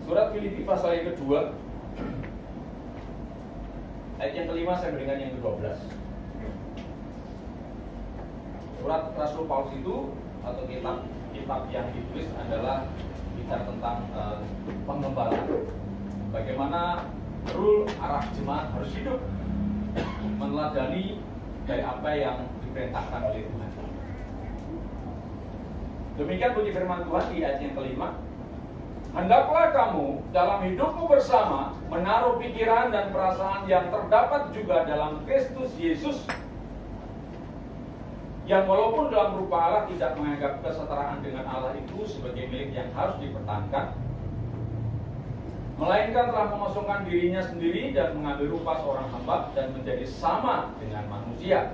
Surat Filipi pasal yang kedua, ayat yang kelima sampai dengan yang ke-12. Surat Rasul Paulus itu atau kitab yang ditulis adalah bicara tentang pengembalaan. Bagaimana rule arah jemaat harus hidup meneladani dari apa yang diperintahkan oleh Tuhan. Demikian bunyi firman Tuhan di ayat yang kelima. Hendaklah kamu dalam hidupmu bersama menaruh pikiran dan perasaan yang terdapat juga dalam Kristus Yesus, yang walaupun dalam rupa Allah tidak menganggap kesetaraan dengan Allah itu sebagai milik yang harus dipertahankan, melainkan telah mengosongkan dirinya sendiri dan mengambil rupa seorang hamba dan menjadi sama dengan manusia.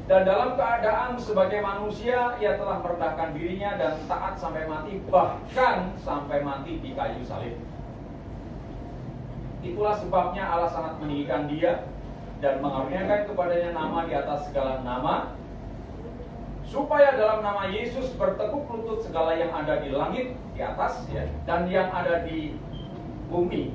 Dan dalam keadaan sebagai manusia, ia telah merendahkan dirinya dan taat sampai mati, bahkan sampai mati di kayu salib. Itulah sebabnya Allah sangat meninggikan dia dan mengaruniakan kepadanya nama di atas segala nama, supaya dalam nama Yesus bertekuk lutut segala yang ada di langit di atas, ya, dan yang ada di bumi.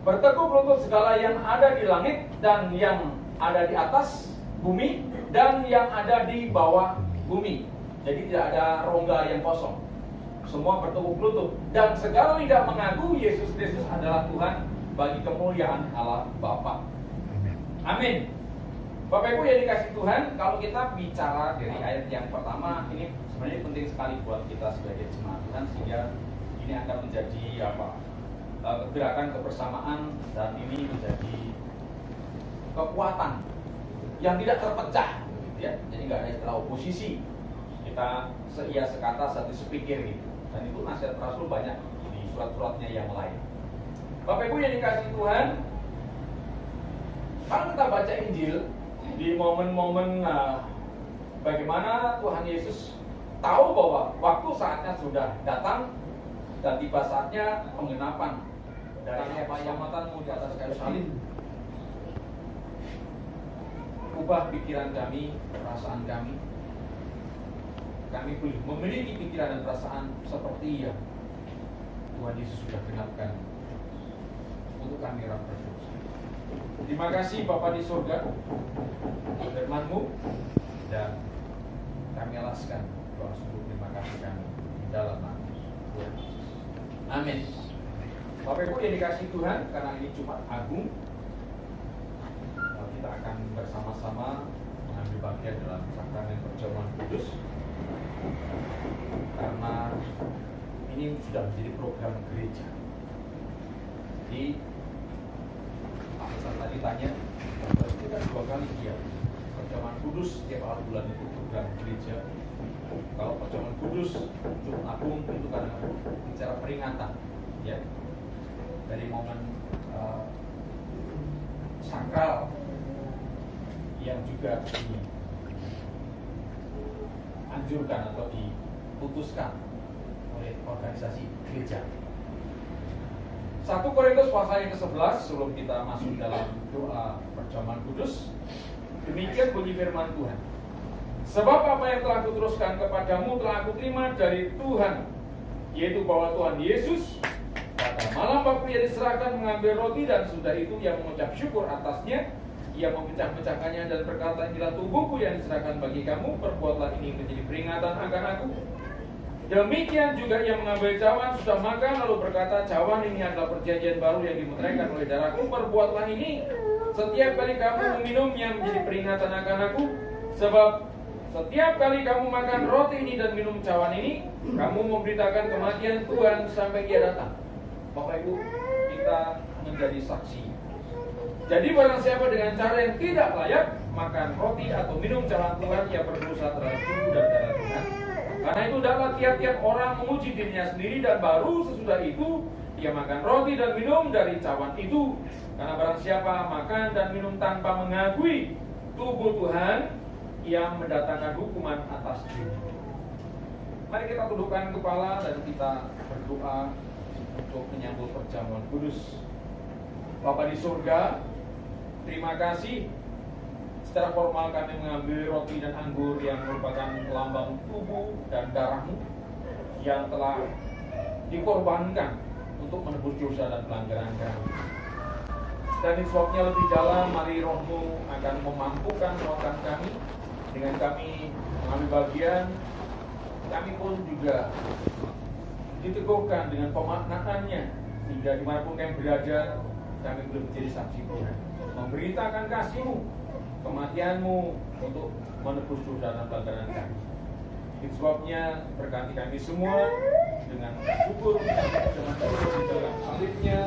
Bertekuk lutut segala yang ada di langit dan yang ada di atas bumi dan yang ada di bawah bumi. Jadi tidak ada rongga yang kosong. Semua bertekuk lutut dan segala lidah mengaku Yesus Kristus adalah Tuhan bagi kemuliaan Allah Bapa. Amin. Bapak Ibu yang dikasih Tuhan, kalau kita bicara dari ayat yang pertama, ini sebenarnya penting sekali buat kita sebagai jemaat Tuhan, sehingga ini akan menjadi gerakan kebersamaan dan ini menjadi kekuatan yang tidak terpecah, ya. Jadi nggak ada istilah oposisi. Kita seia sekata satu sepikir gitu. Dan itu nasihat Rasul banyak di surat-suratnya yang lain. Bapak Ibu yang dikasih Tuhan, kalau kita baca Injil di momen-momen bagaimana Tuhan Yesus tahu bahwa waktu saatnya sudah datang dan tiba saatnya penggenapan dari payamatanmu di atas kayu salib. Ubah pikiran kami, perasaan kami. Kami boleh memiliki pikiran dan perasaan seperti yang Tuhan Yesus sudah genapkan untuk kami orang berdosa. Terima kasih Bapa di surga, firman-Mu, dan kami alaskan doa sungguh terima kasih kami di dalam nama Tuhan Yesus. Amin. Bapak Ibu yang dikasih Tuhan, karena ini Jumat Agung, kita akan bersama-sama mengambil bagian dalam sakramen perjamuan kudus, karena ini sudah menjadi program gereja. Jadi Pak tadi tanya, kita 2 kali ya perjamuan kudus setiap awal bulan itu program gereja. Kalau perjamuan kudus Jumat Agung itu karena bicara peringatan, ya, dari momen sakral yang juga dianjurkan atau diputuskan oleh organisasi gereja. 1 Korintus pasal yang ke-11, sebelum kita masuk dalam doa perjamuan kudus, demikian bunyi firman Tuhan. Sebab apa yang telah kuteruskan kepadamu telah aku terima dari Tuhan, yaitu bahwa Tuhan Yesus pada malam waktu ia diserahkan mengambil roti, dan sudah itu ia mengucap syukur atasnya. Ia memecah-mecahkannya dan berkata, inilah tubuhku yang diserahkan bagi kamu, perbuatlah ini menjadi peringatan akan aku. Demikian juga ia mengambil cawan sudah makan, lalu berkata, cawan ini adalah perjanjian baru yang dimeteraikan oleh darahku, perbuatlah ini setiap kali kamu meminumnya menjadi peringatan akan aku. Sebab setiap kali kamu makan roti ini dan minum cawan ini, kamu memberitakan kematian Tuhan sampai ia datang. Bapak Ibu, kita menjadi saksi. Jadi barang siapa dengan cara yang tidak layak makan roti atau minum cawan Tuhan, ia berdosa terhadap tubuh dan darah Tuhan. Karena itu dapat tiap-tiap orang memuji dirinya sendiri, dan baru sesudah itu ia makan roti dan minum dari cawan itu. Karena barang siapa makan dan minum tanpa mengakui tubuh Tuhan, ia mendatangkan hukuman atas dirinya. Mari kita tundukkan kepala dan kita berdoa untuk menyambut perjamuan kudus. Bapa di surga, terima kasih. Secara formal kami mengambil roti dan anggur yang merupakan lambang tubuh dan darah-Mu yang telah dikorbankan untuk menebus dosa dan pelanggaran kami. Dan sebabnya lebih dalam, mari Roh-Mu akan memampukan kekuatan kami. Dengan kami mengambil bagian, kami pun juga diteguhkan dengan pemaknaannya, sehingga dimanapun kami berada, kami boleh menjadi saksi Tuhan, memberitakan kasih-Mu, kematian-Mu untuk menebus dosa dan pelanggaran kami. Itu sebabnya berkati kami semua dengan syukur dengan terus di dalam salibnya.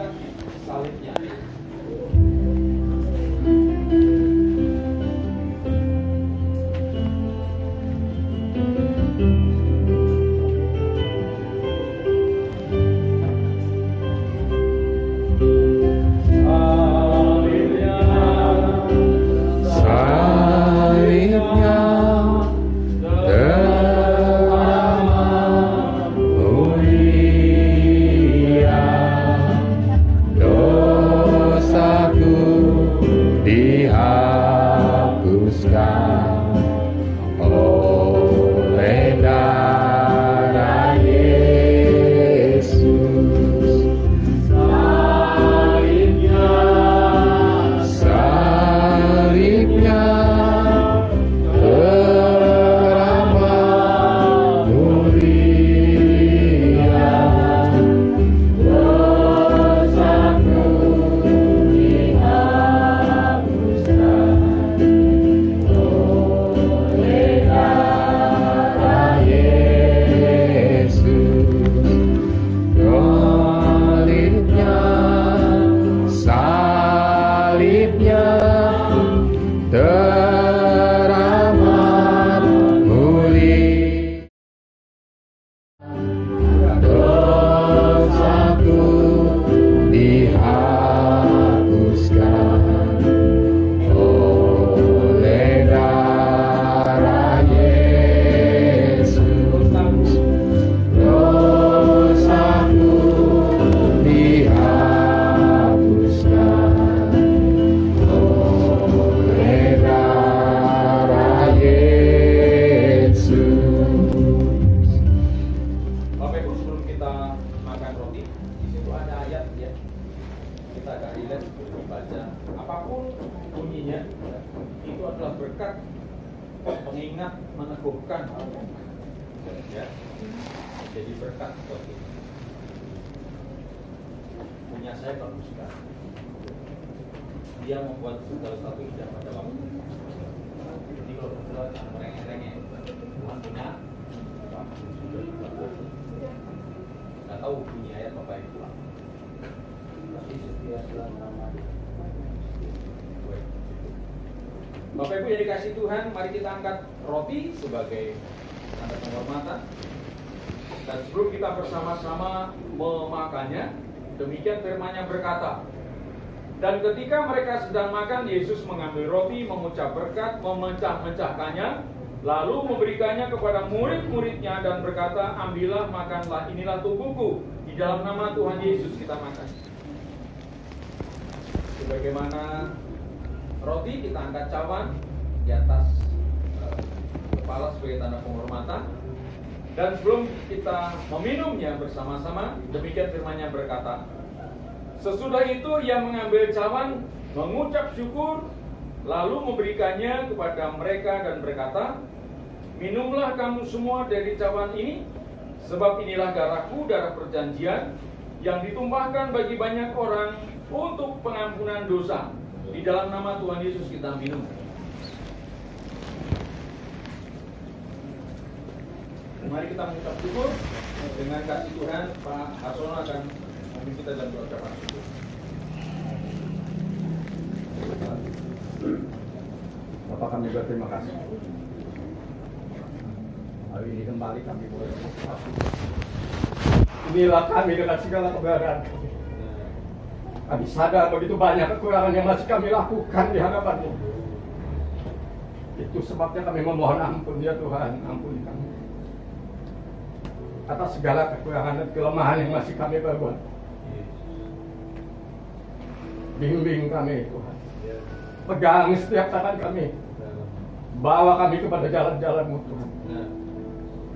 Dia membuat segala sesuatu indah pada waktu. Jadi kalau berdoa jangan merengek-rengek. Tuhan punya waktu sudah dibatasi. Nggak tahu bunyi ayat apa yang pulang. Bapak Ibu yang dikasih Tuhan, mari kita angkat roti sebagai tanda penghormatan. Dan sebelum kita bersama-sama memakannya, demikian firman-Nya berkata, dan ketika mereka sedang makan, Yesus mengambil roti, mengucap berkat, memecah-mecahkannya, lalu memberikannya kepada murid-muridnya dan berkata, ambillah, makanlah, inilah tubuhku. Di dalam nama Tuhan Yesus kita makan. Sebagaimana roti, kita angkat cawan di atas kepala sebagai tanda penghormatan. Dan sebelum kita meminumnya bersama-sama, demikian firman-Nya berkata, sesudah itu ia mengambil cawan, mengucap syukur, lalu memberikannya kepada mereka dan berkata, minumlah kamu semua dari cawan ini, sebab inilah darahku, darah perjanjian, yang ditumpahkan bagi banyak orang untuk pengampunan dosa. Di dalam nama Tuhan Yesus kita minum. Mari kita mengucap syukur. Dengan kasih Tuhan, Pak Harsono akan memimpin kita dalam ucapan syukur. Bapak, kami berterima kasih. Hari ini kembali kami boleh bersatu. Inilah kami dengan segala keberadaan kami. Kami sadar begitu banyak kekurangan yang masih kami lakukan di hadapan-Mu. Itu sebabnya kami memohon ampun ya Tuhan, ampuni kami atas segala kekurangan dan kelemahan yang masih kami perbuat. Bimbing kami Tuhan, pegang setiap tangan kami, bawa kami kepada jalan-jalan-Mu Tuhan,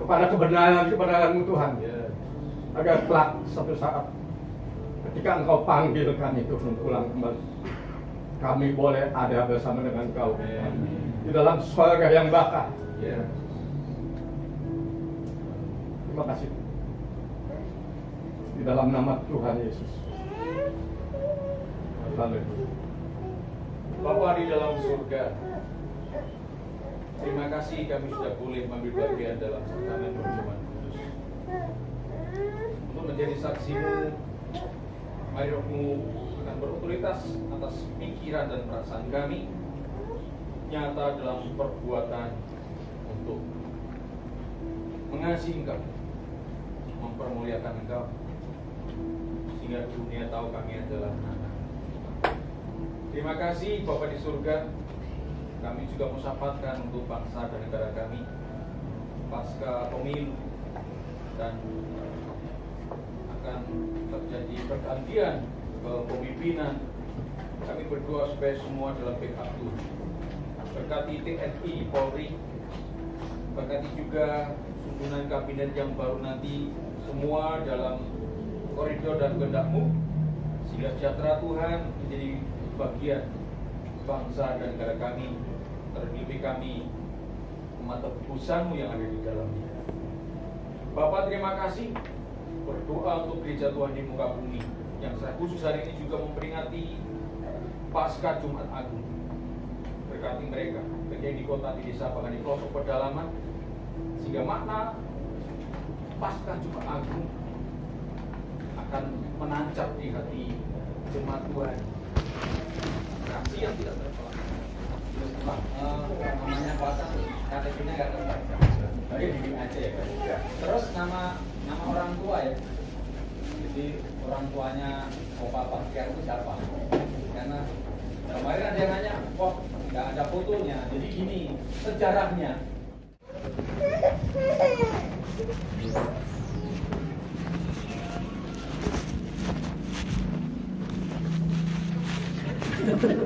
kepada kebenaran-kebenaran-Mu Tuhan. agar kelak satu saat ketika Engkau panggil kami turun pulang kembali, kami boleh ada bersama dengan Engkau di dalam surga yang bakal. Terima kasih. Di dalam nama Tuhan Yesus. Haleluya. Bapa di dalam surga, terima kasih kami sudah boleh mengambil bagian dalam sakramen perjamuan kudus. Untuk menjadi saksi-Mu, mari Roh-Mu akan berotoritas atas pikiran dan perasaan kami, nyata dalam perbuatan untuk mengasihi Engkau, mempermuliakan Engkau, sehingga dunia tahu kami adalah anak. Terima kasih Bapa di surga. Kami juga musyafatkan untuk bangsa dan negara kami pasca pemilu, dan akan terjadi pergantian kepemimpinan. Kami berdoa supaya semua dalam backup Tuhan. Berkati TNI, Polri, berkati juga susunan kabinet yang baru nanti, semua dalam koridor dan kehendak-Mu, sehingga sejahtera Tuhan menjadi bagian bangsa dan negara kami, terlebih kami umat tebusan-Mu yang ada di dalamnya. Bapak, terima kasih. Berdoa untuk gereja Tuhan di muka bumi yang secara khusus hari ini juga memperingati Paskah Jumat Agung. Berkati mereka, baik yang di kota, di desa, bahkan di pelosok pedalaman, sehingga makna Paskah Jumat Agung akan menancap di hati jemaat Tuhan. Kasih yang tidak tertolak. Namanya puasa, KTP-nya nggak terbaca. Jadi bikin aja ya, Pak. Terus nama orang tua ya. Jadi orang tuanya Bapak Baktiar itu siapa? Karena kemarin ada yang nanya, kok nggak ada fotonya. Jadi gini sejarahnya.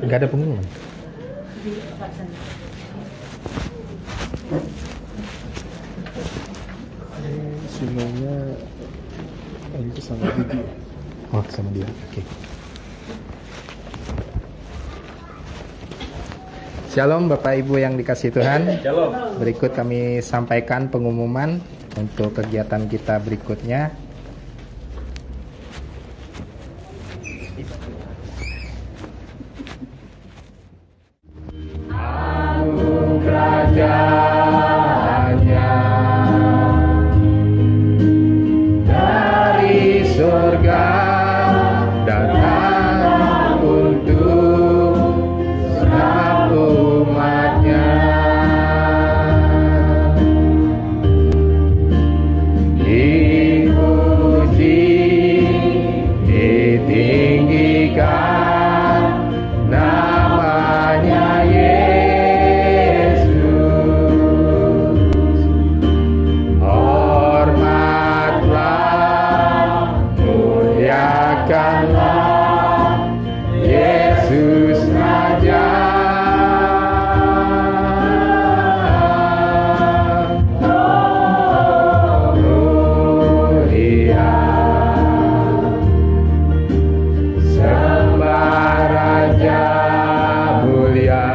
Enggak ada pengumuman. Semuanya itu sama Didi. Oh, sama dia. Oke. Shalom Bapak Ibu yang dikasihi Tuhan. Shalom. Berikut kami sampaikan pengumuman untuk kegiatan kita berikutnya. Kerajaannya dari surga datang untuk setiap umatnya. Dipuji, ditinggikan namanya Yesus. Hormatlah, muliakanlah Yesus Raja. Mulia, sembah Raja mulia.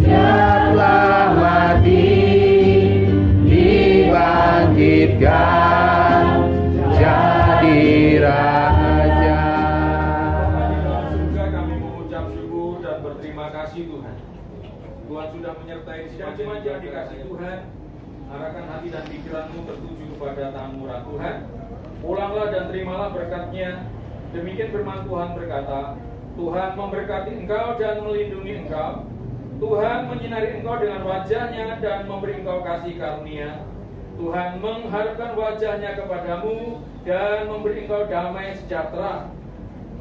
Dia telah mati, dibangkitkan jadi Raja. Bapa di dalam surga, kami mengucap syukur dan berterima kasih Tuhan. Tuhan sudah menyertai sidang jemaat yang dikasih Tuhan. Arahkan hati dan pikiranmu tertuju kepada tamu murah Tuhan. Pulanglah dan terimalah berkat-Nya. Demikian firman Tuhan berkata, Tuhan memberkati engkau dan melindungi engkau. Tuhan menyinari engkau dengan wajah-Nya dan memberi engkau kasih karunia. Tuhan mengharapkan wajah-Nya kepadamu dan memberi engkau damai sejahtera.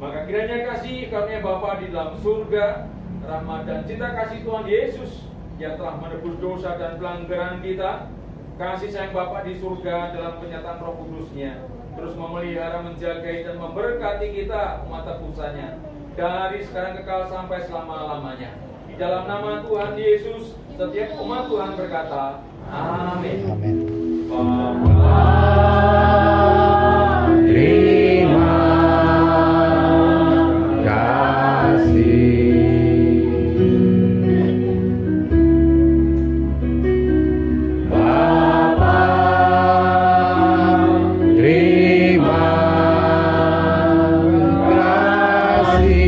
Maka kiranya kasih karunia Bapa di dalam surga, rahmat dan cinta kasih Tuhan Yesus yang telah menebus dosa dan pelanggaran kita, kasih sayang Bapa di surga dalam penyataan Roh Kudus-Nya, terus memelihara, menjagai dan memberkati kita umat tebusannya dari sekarang kekal sampai selama-lamanya. Di dalam nama Tuhan Yesus, setiap umat Tuhan berkata, Amin. Amin. Terima kasih. Bapa, terima kasih.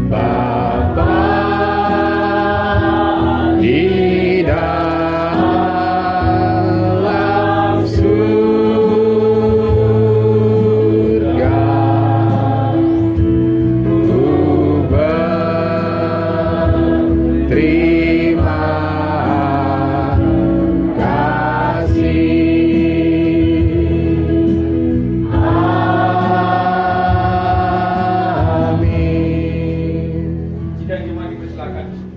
Bapa di dalam surga, ku berterima kasih. Amin. Sidang jemaat dipersilakan.